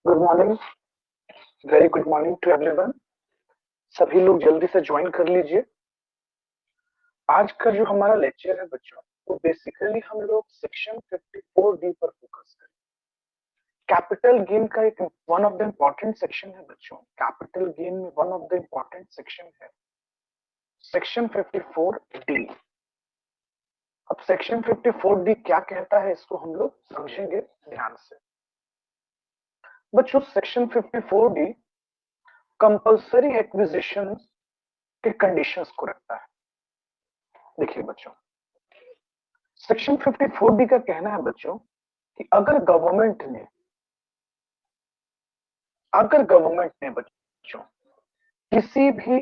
Good morning. Very good morning to everyone. सभी लोग जल्दी से ज्वाइन कर लीजिए। आज का जो हमारा लेक्चर है बच्चों, वो बेसिकली हम लोग सेक्शन 54D पर फोकस करें। कैपिटल गेन का एक one of the important section है बच्चों। कैपिटल गेन में one of the important section है सेक्शन 54D। अब सेक्शन 54D क्या कहता है, इसको हम लोग समझेंगे ध्यान से। बच्चों, सेक्शन 54D कंपल्सरी एक्विजिशन के कंडीशंस को रखता है। देखिए बच्चों, सेक्शन 54D का कहना है बच्चों कि अगर गवर्नमेंट ने बच्चों किसी भी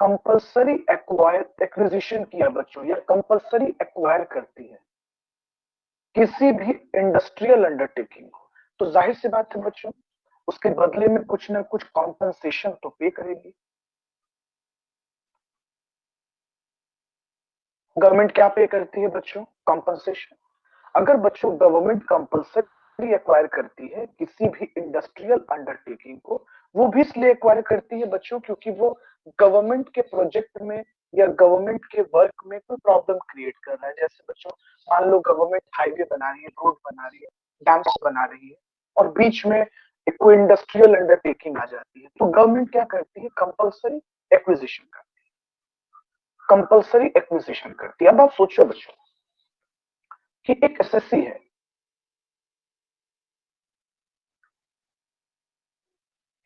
कंपल्सरी एक्विजिशन किया बच्चों, या कंपल्सरी एक्वायर करती है किसी भी इंडस्ट्रियल अंडरटेकिंग को, तो जाहिर सी बात है बच्चों, उसके बदले में कुछ ना कुछ कॉम्पनसेशन तो पे करेगी। गवर्नमेंट क्या पे करती है बच्चों? कॉम्पनसेशन। अगर बच्चों गवर्नमेंट कंपल्सरी एक्वायर करती है किसी भी इंडस्ट्रियल अंडरटेकिंग को, वो भी इसलिए एक्वायर करती है बच्चों क्योंकि वो गवर्नमेंट के प्रोजेक्ट में या गवर्नमेंट के वर्क में कोई प्रॉब्लम क्रिएट कर रहा है। जैसे बच्चों, मान लो गवर्नमेंट हाईवे बना रही है, रोड बना रही है, डैम्स बना रही है, और बीच में कोई इंडस्ट्रियल अंडरटेकिंग आ जाती है, तो गवर्नमेंट क्या करती है? कंपल्सरी एक्विजिशन करती है। कंपल्सरी एक्विजिशन करती है। अब आप सोचो बच्चों कि एक एसएससी है,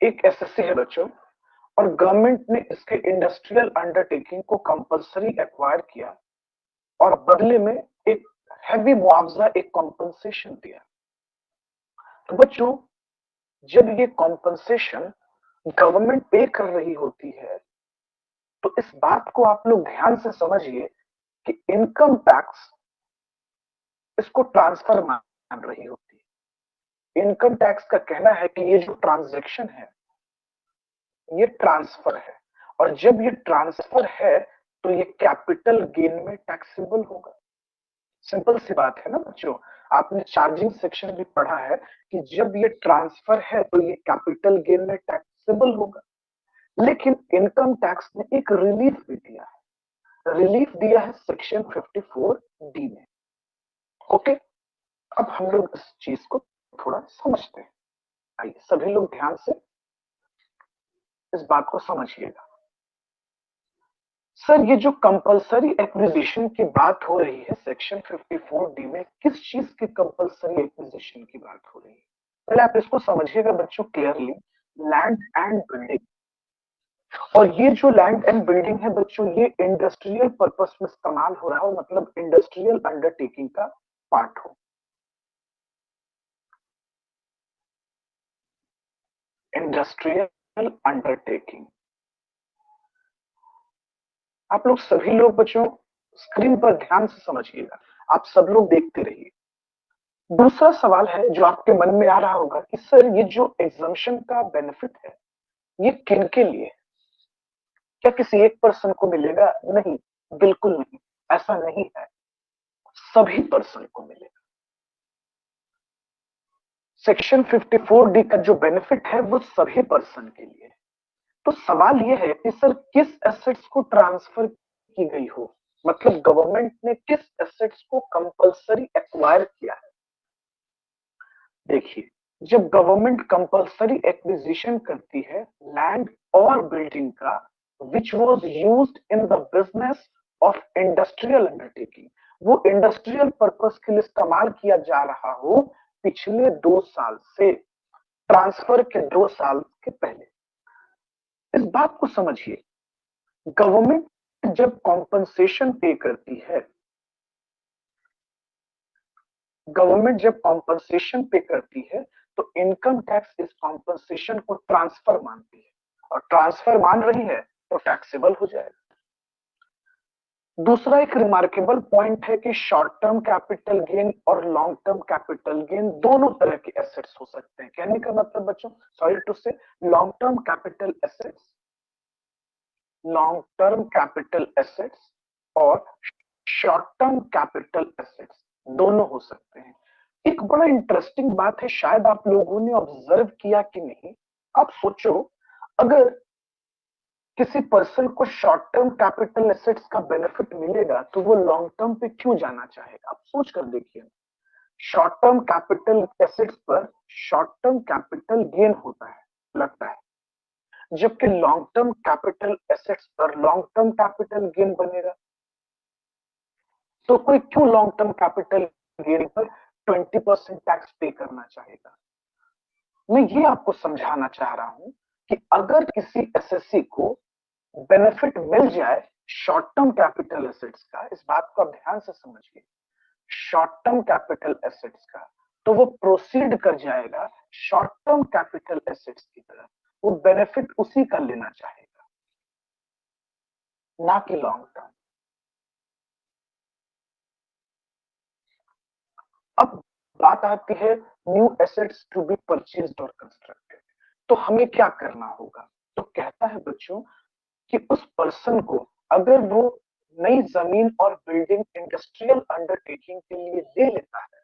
एक एसएससी है बच्चों, और गवर्नमेंट ने इसके इंडस्ट्रियल अंडरटेकिंग को कंपल्सरी एक्वायर किया और बदले में एक हैवी मुआवजा, एक कॉम्पनसेशन दिया। तो बच्चों, जब ये कॉम्पनसेशन गवर्नमेंट पे कर रही होती है, तो इस बात को आप लोग ध्यान से समझिए कि इनकम टैक्स इसको ट्रांसफर मान रही होती है। इनकम टैक्स का कहना है कि ये जो ट्रांजैक्शन है, ये ट्रांसफर है, और जब ये ट्रांसफर है तो ये कैपिटल गेन में टैक्सेबल होगा। सिंपल सी बात है ना बच्चों। आपने चार्जिंग सेक्शन भी पढ़ा है कि जब ये ट्रांसफर है तो ये कैपिटल गेन में टैक्सेबल होगा। लेकिन इनकम टैक्स ने एक रिलीफ भी दिया है। रिलीफ दिया है सेक्शन 54D में। ओके, अब हम लोग इस चीज को थोड़ा समझते हैं। आइए सभी लोग ध्यान से इस बात को समझिएगा। सर, ये जो कंपल्सरी एक्विजिशन की बात हो रही है सेक्शन 54D में, किस चीज की कंपल्सरी एक्विजिशन की बात हो रही है? पहले आप इसको समझिएगा बच्चों क्लियरली। लैंड एंड बिल्डिंग, और ये जो लैंड एंड बिल्डिंग है बच्चों, ये इंडस्ट्रियल पर्पस में इस्तेमाल हो रहा हो, मतलब इंडस्ट्रियल अंडरटेकिंग का पार्ट हो। Industrial undertaking. आप लोग सभी लोग बच्चों स्क्रीन पर ध्यान से समझिएगा, आप सब लोग देखते रहिए। दूसरा सवाल है जो आपके मन में आ रहा होगा कि सर, ये जो एग्जम्पशन का बेनिफिट है, ये किन के लिए है? क्या किसी एक पर्सन को मिलेगा? नहीं, बिल्कुल नहीं, ऐसा नहीं है। सभी पर्सन को मिलेगा। सेक्शन 54D का जो बेनिफिट है वो सभी पर्सन के लिए है। तो सवाल ये है कि सर, किस एसेट्स को ट्रांसफर की गई हो, मतलब गवर्नमेंट ने किस एसेट्स को कंपल्सरी एक्वायर किया है? देखिए, जब गवर्नमेंट कंपल्सरी एक्विजिशन करती है लैंड और बिल्डिंग का, which was used in the business of industrial undertaking, वो इंडस्ट्रियल पर्पस के लिए इस्तेमाल किया जा रहा हो पिछले 2 साल से, ट्रांसफर के 2 साल के पहले। इस बात को समझिए, गवर्नमेंट जब कॉम्पनसेशन पे करती है, गवर्नमेंट जब कॉम्पनसेशन पे करती है, तो इनकम टैक्स इस कॉम्पनसेशन को ट्रांसफर मानती है, और ट्रांसफर मान रही है तो टैक्सेबल हो जाएगा। दूसरा एक रिमार्केबल पॉइंट है कि शॉर्ट टर्म कैपिटल गेन और लॉन्ग टर्म कैपिटल गेन दोनों तरह के एसेट्स हो सकते हैं। कहने का मतलब बच्चों, सॉरी टू से, long term capital assets, long term capital assets और शॉर्ट टर्म कैपिटल एसेट्स दोनों हो सकते हैं। एक बड़ा इंटरेस्टिंग बात है, शायद आप लोगों ने ऑब्जर्व किया कि नहीं। आप सोचो, अगर किसी पर्सन को शॉर्ट टर्म कैपिटल एसेट्स का बेनिफिट मिलेगा तो वो लॉन्ग टर्म पे क्यों जाना चाहेगा? आप सोच कर देखिए। शॉर्ट टर्म कैपिटल एसेट्स पर शॉर्ट टर्म कैपिटल गेन होता है, लगता है, जबकि लॉन्ग टर्म कैपिटल एसेट्स पर लॉन्ग टर्म कैपिटल गेन बनेगा। तो कोई क्यों लॉन्ग टर्म कैपिटल गेन पर 20% टैक्स पे करना चाहेगा? मैं ये आपको समझाना चाह रहा हूं कि अगर किसी एसएससी को बेनिफिट मिल जाए शॉर्ट टर्म कैपिटल एसेट्स का, इस बात को आप ध्यान से समझिए, शॉर्ट टर्म कैपिटल एसेट्स का, तो वो प्रोसीड कर जाएगा शॉर्ट टर्म कैपिटल एसेट्स की तरफ। वो बेनिफिट उसी का लेना चाहेगा, ना कि लॉन्ग टर्म। अब बात आती है new assets to be purchased और कंस्ट्रक्टेड। तो हमें क्या करना होगा? तो कहता है बच्चों कि उस पर्सन को अगर वो नई जमीन और बिल्डिंग इंडस्ट्रियल अंडरटेकिंग के लिए ले लेता है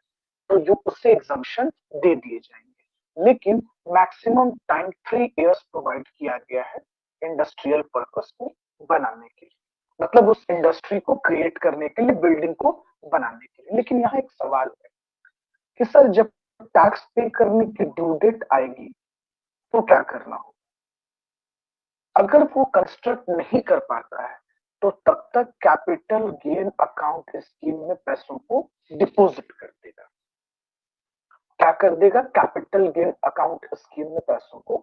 तो जो उसे एग्जम्पशन दे दिए जाएंगे, लेकिन मैक्सिमम टाइम 3 इयर्स प्रोवाइड किया गया है इंडस्ट्रियल पर्पस को बनाने के लिए, मतलब उस इंडस्ट्री को क्रिएट करने के लिए, बिल्डिंग को बनाने के लिए। लेकिन यहाँ एक सवाल है कि सर जब टैक्स पे करने की ड्यू डेट आएगी तो क्या करना हो? अगर वो कंस्ट्रक्ट नहीं कर पाता है तो तब तक कैपिटल गेन अकाउंट स्कीम में पैसों को डिपॉजिट कर देगा। क्या कर देगा? कैपिटल गेन अकाउंट स्कीम में पैसों को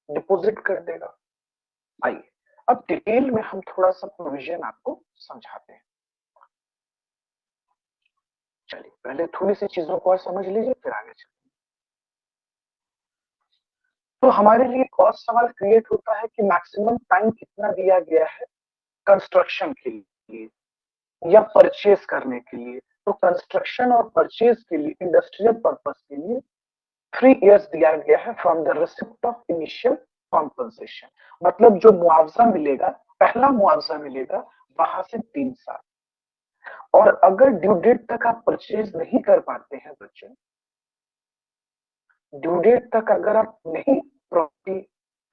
डिपॉजिट कर देगा। आइए अब डिटेल में हम थोड़ा सा प्रोविजन आपको समझाते हैं। चलिए पहले थोड़ी सी चीजों को और समझ लीजिए, फिर आगे चलिए। तो हमारे लिए एक और सवाल क्रिएट होता है कि मैक्सिमम टाइम कितना दिया गया है कंस्ट्रक्शन के लिए या परचेज करने के लिए? तो कंस्ट्रक्शन और परचेज के लिए, इंडस्ट्रियल पर्पस के लिए 3 इयर्स दिया गया है from the receipt of initial compensation. मतलब जो मुआवजा मिलेगा, पहला मुआवजा मिलेगा, वहां से 3 साल। और अगर ड्यू डेट तक आप परचेज नहीं कर पाते हैं बच्चों, ड्यू डेट तक अगर आप नहीं प्रॉपर्टी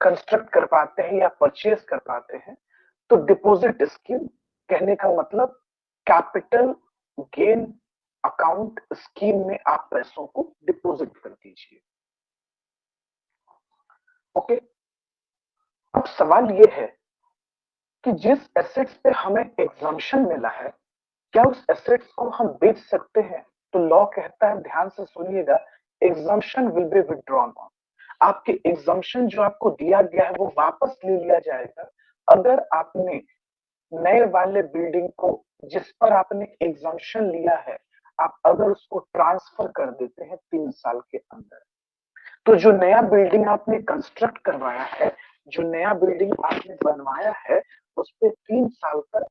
कंस्ट्रक्ट कर पाते हैं या परचेज कर पाते हैं तो डिपॉजिट स्कीम, कहने का मतलब कैपिटल गेन अकाउंट स्कीम में आप पैसों को डिपॉजिट कर दीजिए। ओके, अब सवाल ये है कि जिस एसेट्स पे हमें एग्जम्पशन मिला है, क्या उस एसेट्स को हम बेच सकते हैं? तो लॉ कहता है, ध्यान से सुनिएगा, एग्जम्पशन विल बी विथड्रॉन। आपके एग्जम्पशन जो आपको दिया गया है वो वापस ले लिया जाएगा अगर आपने नए वाले बिल्डिंग को, जिस पर आपने एग्जम्पशन लिया है, आप अगर उसको ट्रांसफर कर देते हैं 3 साल के अंदर। तो जो नया बिल्डिंग आपने कंस्ट्रक्ट करवाया है, जो नया बिल्डिंग आपने बनवाया है, उस पे 3 साल तक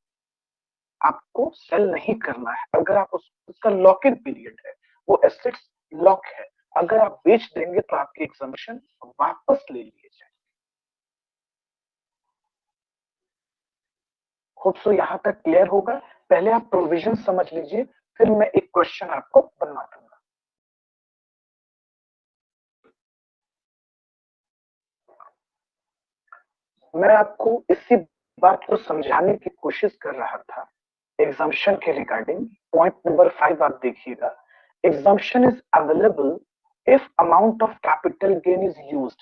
आपको सेल नहीं करना है। अगर आप उसका लॉक इन पीरियड है, वो एसेट्स लॉक है। अगर आप बेच देंगे तो आपके एग्जम्पशन वापस ले लिए जाए। होप सो यहां तक क्लियर होगा। पहले आप प्रोविजन समझ लीजिए, फिर मैं एक क्वेश्चन आपको बनवा दूंगा। मैं आपको इसी बात को समझाने की कोशिश कर रहा था एग्जम्पशन के रिगार्डिंग। पॉइंट नंबर 5 आप देखिएगा, exemption is available if amount of capital gain is used.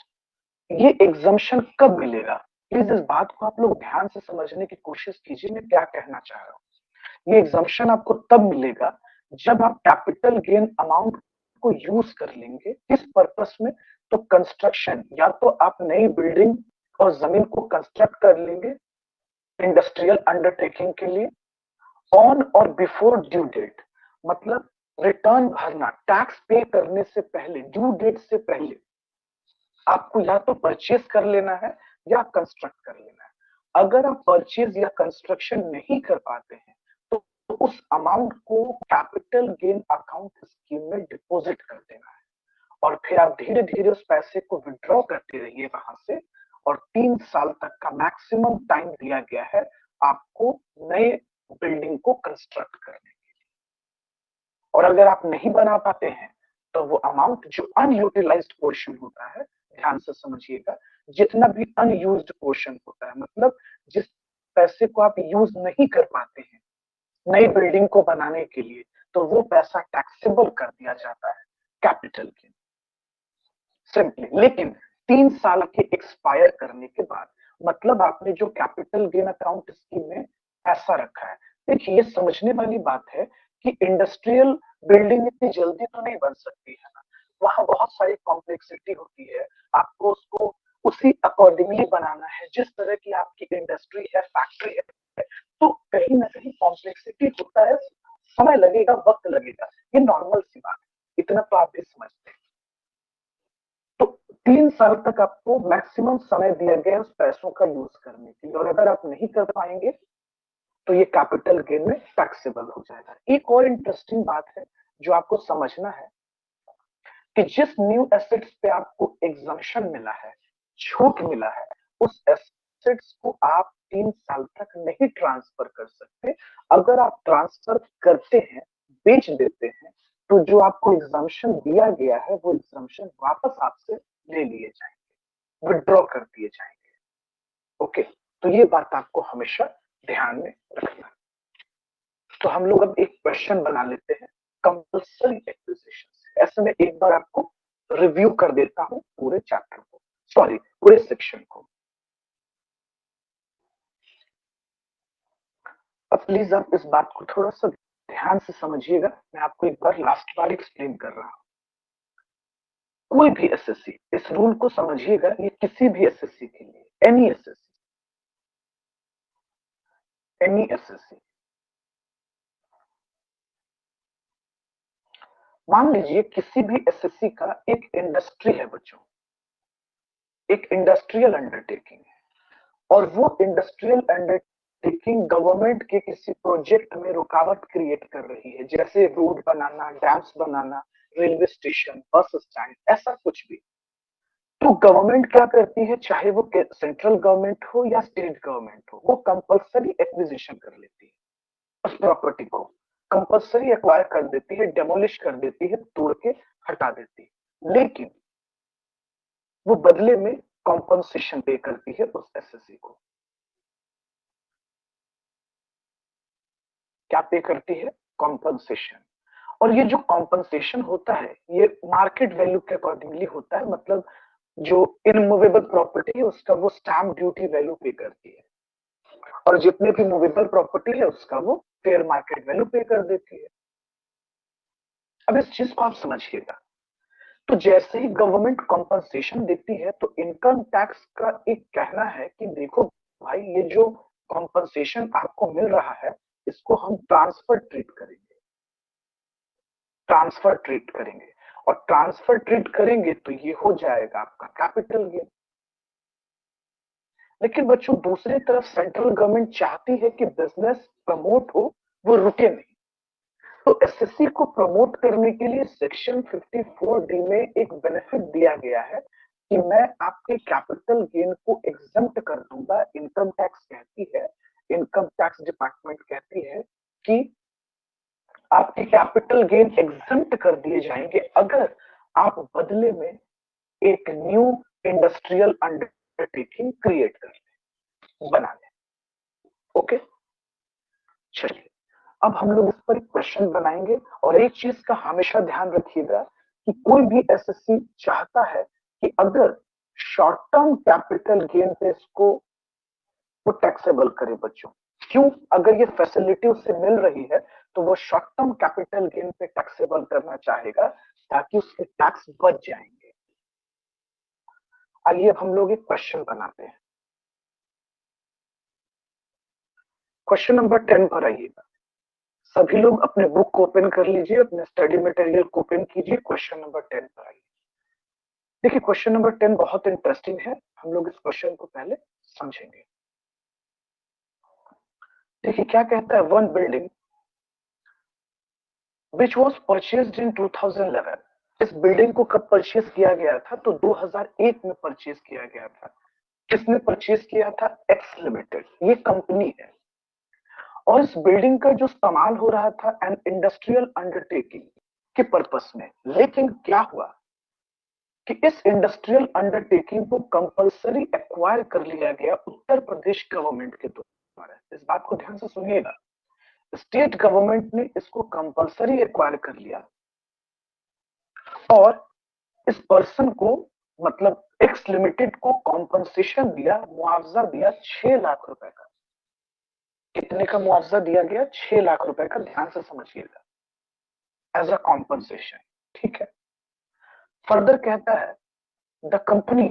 ये एग्जम्पशन कब मिलेगा? प्लीज इस बात को आप लोग ध्यान से समझने की कोशिश कीजिए, मैं क्या कहना चाह रहा हूँ। ये एग्जम्पशन आपको तब मिलेगा जब आप कैपिटल गेन अमाउंट को यूज कर लेंगे। किस पर्पस में? तो कंस्ट्रक्शन, या तो आप नई बिल्डिंग और जमीन को कंस्ट्रक्ट कर लेंगे इंडस्ट्रियल अंडरटेकिंग के लिए, ऑन और बिफोर ड्यू डेट, मतलब रिटर्न भरना, टैक्स पे करने से पहले, ड्यू डेट से पहले आपको या तो परचेज कर लेना है या कंस्ट्रक्ट कर लेना है। अगर आप परचेज या कंस्ट्रक्शन नहीं कर पाते हैं तो उस अमाउंट को कैपिटल गेन अकाउंट स्कीम में डिपॉजिट कर देना है और फिर आप धीरे धीरे उस पैसे को विड्रॉ करते रहिए वहां से। और 3 साल तक का मैक्सिमम टाइम दिया गया है आपको नए बिल्डिंग को कंस्ट्रक्ट करने के लिए। और अगर आप नहीं बना पाते हैं तो वो अमाउंट जो अनयूटिलाइज्ड पोर्शन होता है, ध्यान से समझिएगा, जितना भी अनयूज्ड पोर्शन होता है, मतलब जिस पैसे को आप यूज नहीं कर पाते हैं नई बिल्डिंग को बनाने के लिए, तो वो पैसा टैक्सेबल कर दिया जाता है कैपिटल गेन सिंपली। लेकिन 3 साल के एक्सपायर करने के बाद, मतलब आपने जो कैपिटल गेन अकाउंट स्कीम में पैसा रखा है, देखिए ये समझने वाली बात है कि इंडस्ट्रियल बिल्डिंग इतनी जल्दी तो नहीं बन सकती है ना, वहां बहुत सारी कॉम्प्लेक्सिटी होती है, आपको उसको उसी अकॉर्डिंगली बनाना है जिस तरह की आपकी इंडस्ट्री है, फैक्ट्री है, तो कहीं ना कहीं कॉम्प्लेक्सिटी होता है, समय लगेगा, वक्त लगेगा, ये नॉर्मल सी बात है, इतना तो आप भी समझते हैं। तो 3 साल तक आपको मैक्सिमम समय दिया गया है उस पैसों का यूज करने के लिए, और अगर आप नहीं कर पाएंगे तो ये कैपिटल गेन में टैक्सेबल हो जाएगा। एक और इंटरेस्टिंग बात है जो आपको समझना है कि जिस न्यू एसेट्स पे आपको एग्जम्पशन मिला है, छूट मिला है, उस एसेट्स को आप 3 साल तक नहीं ट्रांसफर कर सकते। अगर आप ट्रांसफर करते हैं, बेच देते हैं, तो जो आपको एग्जम्पशन दिया गया है वो एग्जम्पशन वापस आपसे ले लिए जाएंगे, विड्रॉ कर दिए जाएंगे। ओके, तो ये बात आपको हमेशा ध्यान में रखना है। तो हम लोग अब एक क्वेश्चन बना लेते हैं कंपल्सरी एक्विजिशन। ऐसे में एक बार आपको रिव्यू कर देता हूं पूरे चैप्टर को, सॉरी पूरे सेक्शन को। अब प्लीज आप इस बात को थोड़ा सा ध्यान से समझिएगा, मैं आपको एक बार लास्ट बार एक्सप्लेन कर रहा हूं। कोई भी एसएससी, इस रूल को समझिएगा, ये किसी भी एसएससी के लिए, एनी एसएससी, एनी एसएससी। मान लीजिए किसी भी एसएससी का एक इंडस्ट्री है बच्चों, एक इंडस्ट्रियल अंडरटेकिंग है, और वो इंडस्ट्रियल अंडरटेकिंग गवर्नमेंट के किसी प्रोजेक्ट में रुकावट क्रिएट कर रही है, जैसे रोड बनाना, डैम्स बनाना, रेलवे स्टेशन, बस स्टैंड, ऐसा कुछ भी। तो गवर्नमेंट क्या करती है, चाहे वो सेंट्रल गवर्नमेंट हो या स्टेट गवर्नमेंट हो, वो कंपल्सरी एक्विजिशन कर लेती है उस प्रॉपर्टी को, कंपल्सरी एक्वायर कर देती है, डेमोलिश कर देती है, तोड़ के हटा देती है। लेकिन वो बदले में कॉम्पनसेशन पे करती है उस एसएससी को। क्या पे करती है? कॉम्पनसेशन। और ये जो कॉम्पनसेशन होता है ये मार्केट वैल्यू के अकॉर्डिंगली होता है, मतलब जो इनमूवेबल प्रॉपर्टी है उसका वो स्टैम्प ड्यूटी वैल्यू पे करती है, और जितने भी मूवेबल प्रॉपर्टी है उसका वो फेयर मार्केट वैल्यू पे कर देती है। अब इस चीज को आप समझिएगा, तो जैसे ही गवर्नमेंट कॉम्पनसेशन देती है तो इनकम टैक्स का एक कहना है कि देखो भाई, ये जो कॉम्पनसेशन आपको मिल रहा है इसको हम ट्रांसफर ट्रीट करेंगे, ट्रांसफर ट्रीट करेंगे, और ट्रांसफर ट्रीट करेंगे तो ये हो जाएगा आपका कैपिटल गेन। लेकिन बच्चों दूसरी तरफ सेंट्रल गवर्नमेंट चाहती है कि बिजनेस प्रमोट हो, वो रुके नहीं। तो एसएससी को प्रमोट करने के लिए सेक्शन 54D में एक बेनिफिट दिया गया है कि मैं आपके कैपिटल गेन को एग्जम्प्ट कर दूंगा। इनकम टैक्स कहती है, इनकम टैक्स डिपार्टमेंट कहती है कि आपके कैपिटल गेन एग्जम्प्ट कर दिए जाएंगे अगर आप बदले में एक न्यू इंडस्ट्रियल अंडरटेकिंग क्रिएट कर ले, बना ले। ओके, चलिए अब हम लोग इस पर एक क्वेश्चन बनाएंगे, और एक चीज का हमेशा ध्यान रखिएगा कि कोई भी एसएससी चाहता है कि अगर शॉर्ट टर्म कैपिटल गेन पे इसको वो टैक्सेबल करे बच्चों। क्यों? अगर ये फैसिलिटी उससे मिल रही है तो वो शॉर्ट टर्म कैपिटल गेन पे टैक्सेबल करना चाहेगा ताकि उसके टैक्स बच जाएंगे। आइए अब हम लोग एक क्वेश्चन बनाते हैं। क्वेश्चन नंबर 10 पर आइएगा। सभी लोग अपने बुक को ओपन कर लीजिए, अपने स्टडी मटेरियल को ओपन कीजिए, क्वेश्चन नंबर 10 पर आइए। देखिए क्वेश्चन नंबर 10 बहुत इंटरेस्टिंग है, हम लोग इस क्वेश्चन को पहले समझेंगे। देखिए क्या कहता है, one building which was purchased in 2011। इस बिल्डिंग को कब परचेज किया गया था? तो 2001 में परचेज किया गया था। किसने परचेज किया था? एक्स लिमिटेड, ये कंपनी है। और इस बिल्डिंग का जो इस्तेमाल हो रहा था एन इंडस्ट्रियल अंडरटेकिंग के पर्पस में। लेकिन क्या हुआ कि इस इंडस्ट्रियल अंडरटेकिंग को कंपलसरी एक्वायर कर लिया गया उत्तर प्रदेश गवर्नमेंट के द्वारा। इस बात को ध्यान से सुनिएगा, स्टेट गवर्नमेंट ने इसको कंपलसरी एक्वायर कर लिया और इस पर्सन को मतलब एक्स लिमिटेड को कॉम्पनसेशन दिया, मुआवजा दिया 6 लाख रुपए का। कितने का मुआवजा दिया गया? 6 लाख रुपए का। ध्यान से समझिएगा, एज अ कॉम्पनसेशन। ठीक है। फर्दर कहता है the company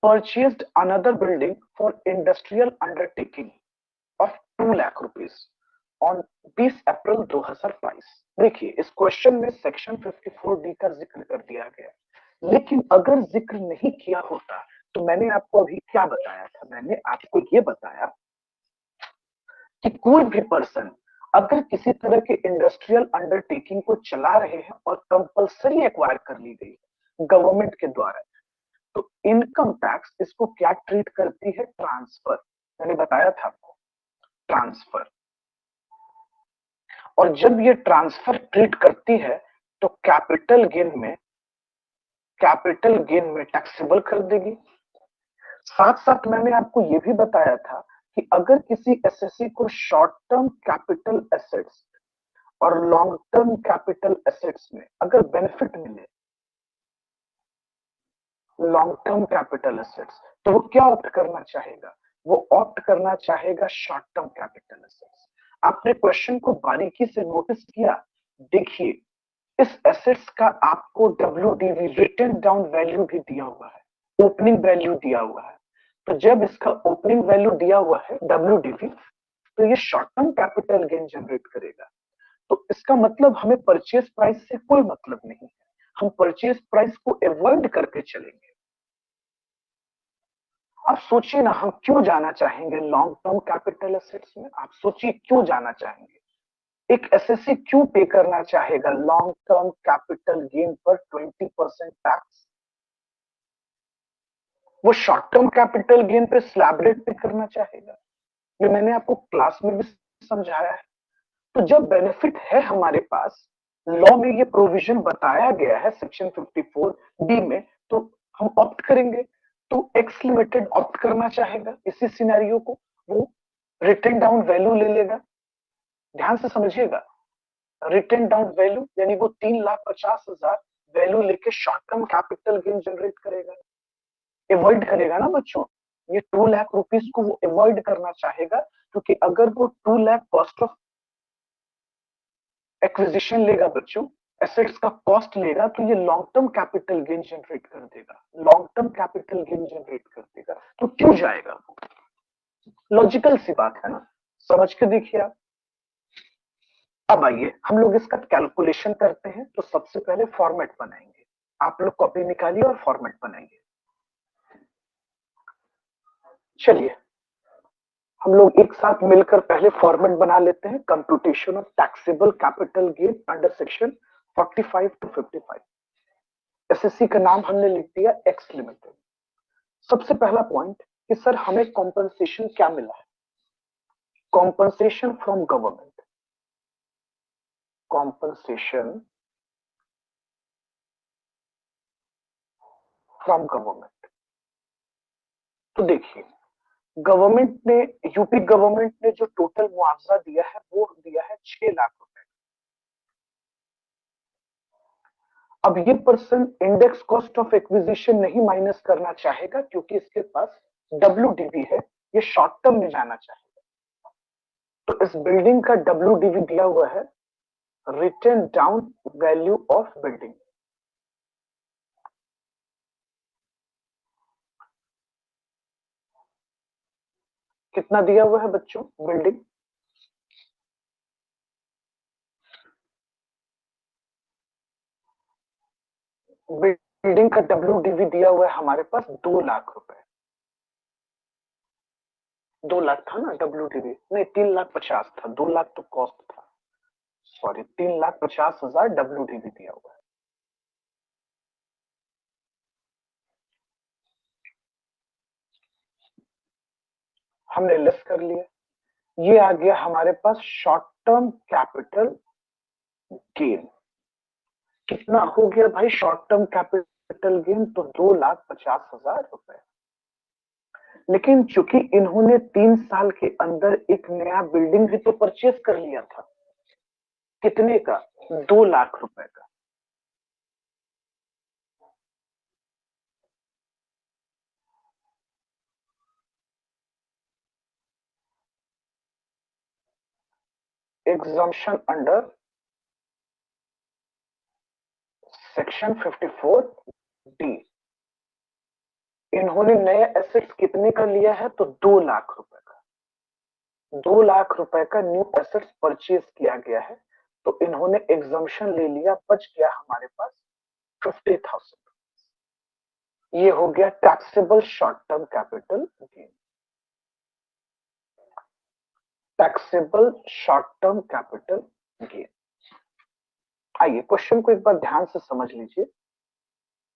purchased another building for industrial undertaking of 2 lakh rupees on 20 अप्रैल 2022। देखिए, इस क्वेश्चन में सेक्शन 54D का जिक्र कर दिया गया, लेकिन अगर जिक्र नहीं किया होता तो मैंने आपको अभी क्या बताया था? मैंने आपको ये बताया कि कोई भी पर्सन अगर किसी तरह के इंडस्ट्रियल अंडरटेकिंग को चला रहे हैं और कंपलसरी एक्वायर कर ली गई गवर्नमेंट के द्वारा, तो इनकम टैक्स इसको क्या ट्रीट करती है? ट्रांसफर। मैंने बताया था आपको, ट्रांसफर। और जब ये ट्रांसफर ट्रीट करती है तो कैपिटल गेन में टैक्सेबल कर देगी। साथ साथ मैंने आपको ये भी बताया था कि अगर किसी एसएससी को शॉर्ट टर्म कैपिटल एसेट्स और लॉन्ग टर्म कैपिटल एसेट्स में अगर बेनिफिट मिले, लॉन्ग टर्म कैपिटल एसेट्स, तो वो क्या ऑप्ट करना चाहेगा? वो ऑप्ट करना चाहेगा शॉर्ट टर्म कैपिटल एसेट्स। आपने क्वेश्चन को बारीकी से नोटिस किया? देखिए, इस एसेट्स का आपको डब्ल्यूडीवी रिटन डाउन वैल्यू भी दिया हुआ है, ओपनिंग वैल्यू दिया हुआ है। तो जब इसका ओपनिंग वैल्यू दिया हुआ है डब्ल्यूडीवी, तो ये short term capital gain generate करेगा। तो इसका मतलब हमें परचेज प्राइस से कोई मतलब नहीं है, हम परचेज प्राइस को अवॉइड करके चलेंगे। आप सोचिए ना, हम क्यों जाना चाहेंगे लॉन्ग टर्म कैपिटल एसेट्स में? आप सोचिए क्यों जाना चाहेंगे? एक एसएससी क्यों पे करना चाहेगा लॉन्ग टर्म कैपिटल गेन पर 20% टैक्स? वो शॉर्ट टर्म कैपिटल गेन पे स्लैब रेट पे करना चाहेगा। ये मैंने आपको क्लास में भी समझाया है। तो जब बेनिफिट है हमारे पास, लॉ में ये प्रोविजन बताया गया है सेक्शन 54D में, तो हम ऑप्ट करेंगे। तो एक्स लिमिटेड ऑप्ट करना चाहेगा इसी सिनेरियो को, वो रिटन डाउन वैल्यू ले लेगा। ध्यान से समझिएगा, रिटन डाउन वैल्यू यानी वो 3,50,000 वैल्यू लेके short term capital gain generate करेगा, अवॉइड करेगा ना बच्चों। ये 2 लाख रुपीस को वो अवॉइड करना चाहेगा, क्योंकि अगर वो 2 लाख कॉस्ट ऑफ एक्विजिशन लेगा बच्चों, एसेट्स का कॉस्ट लेगा, तो ये long term capital gain generate कर देगा, long term capital gain generate कर देगा। तो क्यों जाएगा? लॉजिकल सी बात है ना, समझ के देखिए आप। अब आइए हम लोग इसका कैलकुलेशन करते हैं। तो सबसे पहले फॉर्मेट बनाएंगे, आप लोग कॉपी निकालिए और फॉर्मेट बनाइए। चलिए हम लोग एक साथ मिलकर पहले फॉर्मेट बना लेते हैं, computation of taxable capital gain under section 45 to 55। SSC का नाम हमने लिख दिया एक्स लिमिटेड। सबसे पहला पॉइंट कि सर हमें कॉम्पनसेशन क्या मिला है? Compensation from government, compensation from government. तो देखिए, गवर्नमेंट ने, यूपी गवर्नमेंट ने जो टोटल मुआवजा दिया है वो दिया है 6 लाख रुपए। अब ये person index cost of acquisition नहीं माइनस करना चाहेगा, क्योंकि इसके पास डब्ल्यूडीवी है, ये शॉर्ट टर्म में जाना चाहेगा। तो इस बिल्डिंग का डब्ल्यूडीवी दिया हुआ है written down value of building. कितना दिया हुआ है बच्चों? बिल्डिंग बिल्डिंग का डब्ल्यूडीवी दिया हुआ है हमारे पास 2 लाख रुपए। 2 लाख था ना डब्ल्यूडीवी? नहीं, 3,50,000 था, 2 लाख तो कॉस्ट था, सॉरी, 3,50,000 डब्ल्यूडीवी दिया हुआ है। हमने लेस कर लिया, ये आ गया हमारे पास शॉर्ट टर्म कैपिटल गेन। कितना हो गया भाई शॉर्ट टर्म कैपिटल गेन? तो 2,50,000 रुपए। लेकिन चूंकि इन्होंने 3 साल के अंदर एक नया बिल्डिंग भी तो परचेज कर लिया था, कितने का? 2 लाख रुपए का। एग्जम्पशन अंडर सेक्शन 54D, इन्होंने नए एसेट्स कितने का लिया है? तो 2 लाख रुपए का। 2 लाख रुपए का न्यू एसेट्स परचेज किया गया है, तो इन्होंने एग्जम्पशन ले लिया, बच गया हमारे पास 50,000। ये हो गया taxable short term capital gain. Taxable short term capital gain. आइए क्वेश्चन को एक बार ध्यान से समझ लीजिए।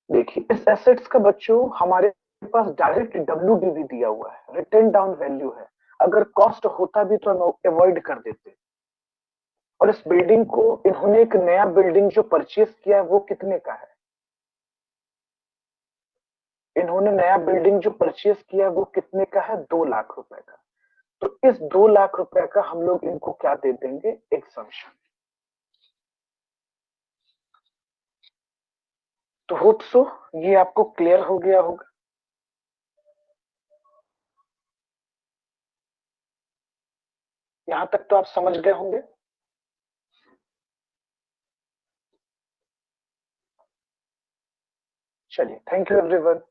देखिए इस एसेट्स का बच्चों हमारे पास डायरेक्ट डब्ल्यूडीवी दिया हुआ है, रिटर्न डाउन वैल्यू है। अगर कॉस्ट होता भी तो हम अवॉइड कर देते। और इस बिल्डिंग को इन्होंने एक नया बिल्डिंग जो परचेज किया है वो कितने का है? इन्होंने नया बिल्डिंग जो परचेज किया है वो कितने का है? 2 लाख रुपए का। तो इस 2 लाख रुपए का हम लोग इनको क्या दे देंगे? एग्जम्पशन। तो होप सो ये आपको क्लियर हो गया होगा। यहां तक तो आप समझ गए होंगे। चलिए, थैंक यू एवरीवन।